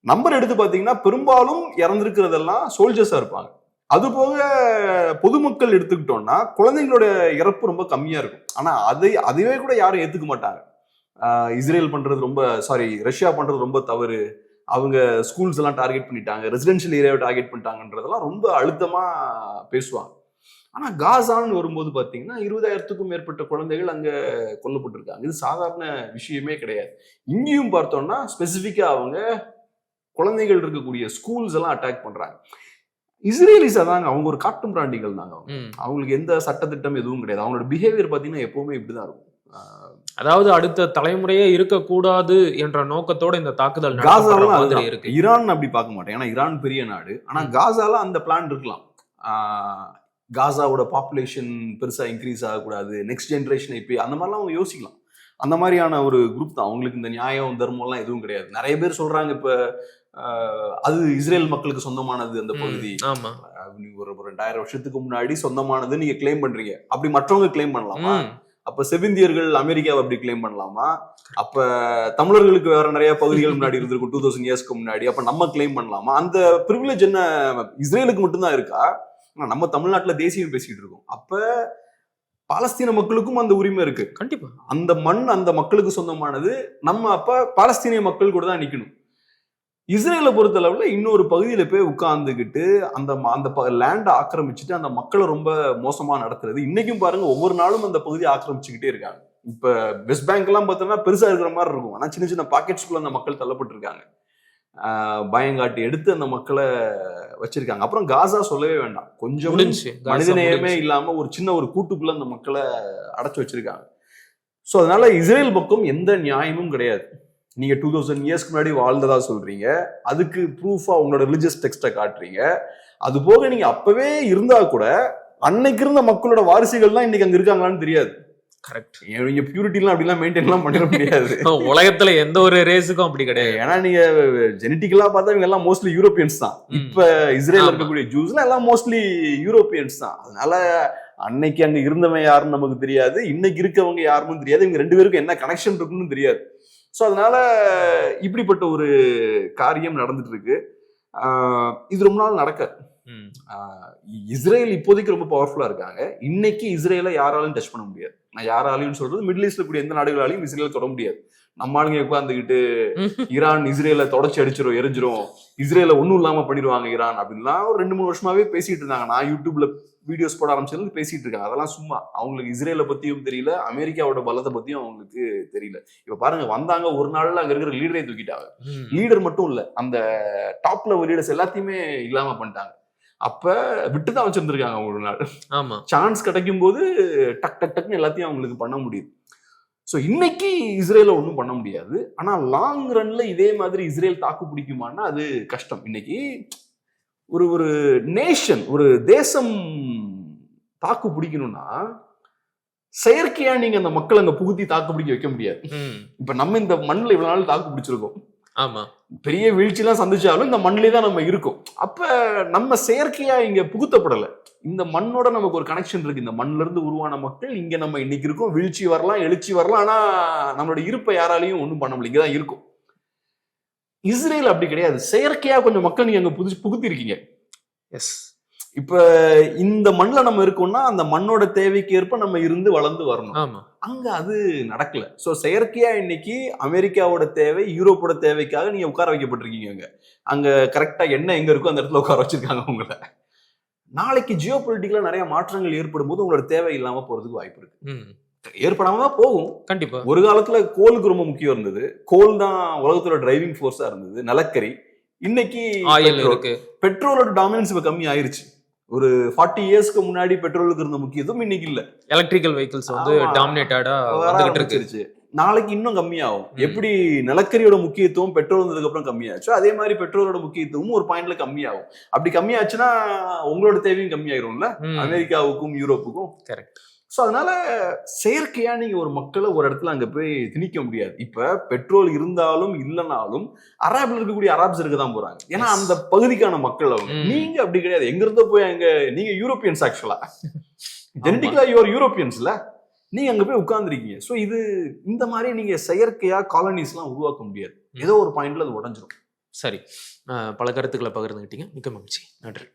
நம்பர் எடுத்து பாத்தீங்கன்னா பெரும்பாலும் இறந்திருக்கிறதெல்லாம் சோல்ஜர்ஸா இருப்பாங்க. அது போக பொதுமக்கள் எடுத்துக்கிட்டோம்னா குழந்தைங்களோட இறப்பு ரொம்ப கம்மியா இருக்கும். ஆனா அதுவே கூட யாரும் ஏத்துக்க மாட்டாங்க. இஸ்ரேல் பண்றது ரஷ்யா பண்றது ரொம்ப தவறு, அவங்க ஸ்கூல்ஸ் எல்லாம் டார்கெட் பண்ணிட்டாங்க, ரெசிடென்ஷியல் ஏரியாவை டார்கெட் பண்ணிட்டாங்கன்றதெல்லாம் ரொம்ப அழுத்தமா பேசுவாங்க. ஆனா காசான்னு வரும்போது பாத்தீங்கன்னா 20,000க்கும் மேற்பட்ட குழந்தைகள் அங்க கொல்லப்பட்டிருக்காங்க. இது சாதாரண விஷயமே கிடையாது. இங்கேயும் பார்த்தோம்னா ஸ்பெசிபிக்கா அவங்க குழந்தைகள் இருக்கக்கூடிய ஸ்கூல்ஸ் எல்லாம் அட்டாக் பண்றாங்க. இஸ்ரேலிஸ் அதாங்க, அவங்க ஒரு காட்டும் பிராண்டிகள் தாங்க. அவங்களுக்கு எந்த சட்டத்திட்டம் எதுவும் கிடையாது. அவங்களோட பிஹேவியர் பாத்தீங்கன்னா எப்பவுமே இப்படிதான் இருக்கும். அதாவது அடுத்த தலைமுறையே இருக்கக்கூடாது என்ற நோக்கத்தோட இந்த தாக்குதல் இருக்கு. ஈரான் அப்படி பார்க்க மாட்டேன், ஏன்னா ஈரான் பெரிய நாடு. ஆனா காசால அந்த பிளான் இருக்கலாம். காசாவோட பாப்புலேஷன் பெருசா இன்க்ரீஸ் ஆகக்கூடாது, நெக்ஸ்ட் ஜென்ரேஷன் இப்ப அந்த மாதிரிலாம் அவங்க யோசிக்கலாம். அந்த மாதிரியான ஒரு குரூப் தான். அவங்களுக்கு இந்த நியாயம் தர்மம் எல்லாம் எதுவும் கிடையாது. நிறைய பேர் சொல்றாங்க இப்ப அது இஸ்ரேல் மக்களுக்கு சொந்தமானது அந்த பகுதி, ஒரு 2000 வருஷத்துக்கு முன்னாடி சொந்தமானது நீங்க கிளைம் பண்றீங்க. அப்படி மற்றவங்க கிளைம் பண்ணலாமா? அப்ப செவிந்தியர்கள் அமெரிக்காவை அப்படி கிளைம் பண்ணலாமா? அப்ப தமிழர்களுக்கு வேற நிறைய பகுதிகள் முன்னாடி இருந்திருக்கும் 2000 இயர்ஸ்க்கு முன்னாடி, அப்ப நம்ம கிளைம் பண்ணலாமா? அந்த பிரிவிலேஜ் என்ன இஸ்ரேலுக்கு மட்டும்தான் இருக்கா? நம்ம தமிழ்நாட்டுல தேசியம் பேசிட்டு இருக்கோம். அப்ப பாலஸ்தீன மக்களுக்கும் அந்த உரிமை இருக்கு. கண்டிப்பா அந்த மண் அந்த மக்களுக்கு சொந்தமானது. நம்ம அப்ப பாலஸ்தீனிய மக்கள் கூட தான் நிக்கணும். இஸ்ரேலை பொறுத்த அளவுல இன்னொரு பகுதியில போய் உட்கார்ந்துகிட்டு அந்த லேண்டை ஆக்கிரமிச்சுட்டு அந்த மக்களை ரொம்ப மோசமா நடத்துறது இன்னைக்கும் பாருங்க. ஒவ்வொரு நாளும் அந்த பகுதியை ஆக்கிரமிச்சுக்கிட்டே இருக்காங்க. இப்ப வெஸ்ட் பேங்க் எல்லாம் பார்த்தோம்னா பெருசா இருக்கிற மாதிரி இருக்கும், ஆனா சின்ன சின்ன பாக்கெட்ஸ்குள்ள அந்த மக்கள் தள்ளப்பட்டு இருக்காங்க. பயங்காட்டி எடுத்து அந்த மக்களை வச்சிருக்காங்க. அப்புறம் காசா சொல்லவே வேண்டாம், கொஞ்சம் மனிதநேயமே இல்லாம ஒரு சின்ன ஒரு கூட்டுக்குள்ள அந்த மக்களை அடைச்சு வச்சிருக்காங்க. சோ அதனால இஸ்ரேல் பக்கம் எந்த நியாயமும் கிடையாது. நீங்க 2000 இயர்ஸ்க்கு முன்னாடி வாழ்ந்ததா சொல்றீங்க, அதுக்கு ப்ரூஃபா உங்களோட ரிலிஜியஸ் டெக்ஸ்ட காட்டுறீங்க. அது போக நீங்க அப்பவே இருந்தா கூட அன்னைக்கு இருந்த மக்களோட வாரிசுகள் தான் இன்னைக்கு அங்க இருக்காங்களான்னு தெரியாது. கரெக்ட். நீங்க பியூரிட்டி எல்லாம் அப்படிலாம் மெயின்டைன் எல்லாம் பண்ணிட முடியாது. உலகத்துல எந்த ஒரு ரேஸுக்கும் அப்படி கிடையாது. ஏன்னா நீங்க ஜெனட்டிக்கலா பார்த்தா இவங்க எல்லாம் மோஸ்ட்லி யூரோப்பியன்ஸ் தான். இப்ப இஸ்ரேல் இருக்கக்கூடிய ஜூஸ்லாம் எல்லாம் மோஸ்ட்லி யூரோப்பியன்ஸ் தான். அதனால அன்னைக்கு அங்க இருந்தவன் யாருன்னு நமக்கு தெரியாது, இன்னைக்கு இருக்கவங்க யாருன்னு தெரியாது, இவங்க 2 பேருக்கும் என்ன கனெக்ஷன் இருக்குன்னு தெரியாது. ஸோ அதனால இப்படிப்பட்ட ஒரு காரியம் நடந்துட்டு இருக்கு. இது ரொம்ப நாள் நடக்க. இஸ்ரேல் இப்போதைக்கு ரொம்ப பவர்ஃபுல்லா இருக்காங்க. இன்னைக்கு இஸ்ரேலை யாராலையும் டச் பண்ண முடியாது. நான் யாராலையும் சொல்றது, மிடில் ஈஸ்ட்ல கூடிய எந்த நாடுகளாலையும் இஸ்ரேலை தொட முடியாது. நம்ம ஆளுங்க உட்காந்துக்கிட்டு ஈரான் இஸ்ரேலை தொடச்சி அடிச்சிரும், எரிஞ்சிரும், இஸ்ரேலை ஒன்றும் இல்லாம பண்ணிடுவாங்க ஈரான் அப்படின்லாம் ஒரு 2-3 வருஷமாவே பேசிட்டு இருந்தாங்க. நான் யூடியூப்ல வீடியோஸ் போட ஆரம்பிச்சது பேசிட்டு இருக்காங்க. அதெல்லாம் சும்மா. அவங்களுக்கு இஸ்ரேலை பத்தியும் தெரியல, அமெரிக்காவோட பலத்தை பத்தியும் அவங்களுக்கு தெரியல. இப்ப பாருங்க, வந்தாங்க ஒரு நாள்ல அங்க இருக்கிற லீடரை தூக்கிட்டாங்க. லீடர் மட்டும் இல்ல, அந்த டாப் லெவல் லீடர்ஸ் எல்லாத்தையுமே இல்லாம பண்ணிட்டாங்க. அப்ப விட்டுதான் வச்சிருந்திருக்காங்க ஒரு நாள். ஆமா, சான்ஸ் கிடைக்கும் போது டக் டக் டக்னு எல்லாத்தையும் அவங்களுக்கு பண்ண முடியுது. சோ இன்னைக்கு இஸ்ரேல ஒன்றும் பண்ண முடியாது. ஆனா லாங் ரன்ல இதே மாதிரி இஸ்ரேல் தாக்கு பிடிக்குமான்னா அது கஷ்டம். இன்னைக்கு ஒரு நேஷன், ஒரு தேசம் தாக்கு பிடிக்கணும்னா செயற்கையா நீங்க அந்த மக்கள் அங்க புகுத்தி தாக்கு பிடிக்க வைக்க முடியாது. இப்ப நம்ம இந்த மண்ணில் இவ்வளவு நாள் தாக்கு பிடிச்சிருக்கோம். ஆமா, பெரிய வீழ்ச்சி எல்லாம் சந்திச்சாலும் இந்த மண்ணிலே தான் நம்ம இருக்கோம். அப்ப நம்ம செயற்கையா இங்க புகுத்தப்படல. இந்த மண்ணோட நமக்கு ஒரு கனெக்ஷன் இருக்கு. இந்த மண்ணில இருந்து உருவான மக்கள் இங்க நம்ம இன்னைக்கு இருக்கோம். வீழ்ச்சி வரலாம், எழுச்சி வரலாம், ஆனா நம்மளோட இருப்பை யாராலையும் ஒண்ணும் பண்ண முடியல, இங்கதான் இருக்கும். இஸ்ரேல் அப்படி கிடையாது. செயற்கையா கொஞ்சம் மக்கள் நீங்க அங்க புகுத்தி இருக்கீங்க. எஸ். இப்ப இந்த மண்ணுல நம்ம இருக்கோம்னா அந்த மண்ணோட தேவைக்கு ஏற்ப நம்ம இருந்து வளர்ந்து வரணும். ஆமா, அங்க அது நடக்கல. சோ செயற்கையா இன்னைக்கு அமெரிக்காவோட தேவை, யூரோப்போட தேவைக்காக நீங்க உட்கார வைக்கப்பட்டிருக்கீங்க. அங்க கரெக்டா என்ன எங்க இருக்கோ அந்த இடத்துல உட்கார வச்சிருக்காங்க உங்களை. நாளைக்கு ஜியோ பொலிட்டிக்கலா நிறைய மாற்றங்கள் ஏற்படும் போது உங்களோட தேவை இல்லாம போறதுக்கு வாய்ப்பு இருக்கு. ஏற்படாம தான் போகும். கண்டிப்பா. ஒரு காலத்துல கோலுக்கு ரொம்ப முக்கியம் இருந்தது. கோல் தான் உலகத்தோட டிரைவிங் ஃபோர்ஸா இருந்தது, நிலக்கரி. இன்னைக்கு பெட்ரோலோட டாமினன்ஸ் இப்ப கம்மி ஆயிருச்சு. ஒரு 40 இயர்ஸ்க்கு முன்னாடி பெட்ரோலுக்கு இருந்த முக்கியத்துவம் இன்னைக்கு இல்ல. எலக்ட்ரிக்கல் வெஹிக்கிள்ஸ் வந்து டாமினேட்டடா வந்துட்டு இருக்கு. நாளைக்கு இன்னும் கம்மியாகும். எப்படி நிலக்கரியோட முக்கியத்துவம் பெட்ரோல் வந்ததுக்கு அப்புறம் கம்மியாச்சு, அதே மாதிரி பெட்ரோலோட முக்கியத்துவம் ஒரு பாயிண்ட்ல கம்மியாகும். அப்படி கம்மியாச்சுன்னா உங்களோட தேவையும் கம்மியாயிரும்ல, அமெரிக்காவுக்கும் யூரோப்புக்கும். கரெக்ட். சோ அதனால செயற்கையா நீங்க ஒரு மக்களை ஒரு இடத்துல அங்க போய் திணிக்க முடியாது. இப்ப பெட்ரோல் இருந்தாலும் இல்லைனாலும் அராப்ல இருக்கக்கூடிய அராப்ஸ் இருக்கதான் போறாங்க. ஏன்னா அந்த பகுதிக்கான மக்கள் அவங்க. நீங்க அப்படி கிடையாது. எங்க இருந்தோ போய் அங்க நீங்க யூரோப்பியன்ஸ், ஆக்சுவலா ஜெனட்டிக்கலா யூரோப்பியன்ஸ்ல நீங்க அங்க போய் உட்கார்ந்துருக்கீங்க. சோ இது இந்த மாதிரி நீங்க செயற்கையா காலனிஸ் எல்லாம் உருவாக்க முடியாது. ஏதோ ஒரு பாயிண்ட்ல அது உடஞ்சிரும். சரி, பல கருத்துக்களை பகிர்ந்துக்கிட்டீங்க. மிக்க மகிழ்ச்சி. நன்றி.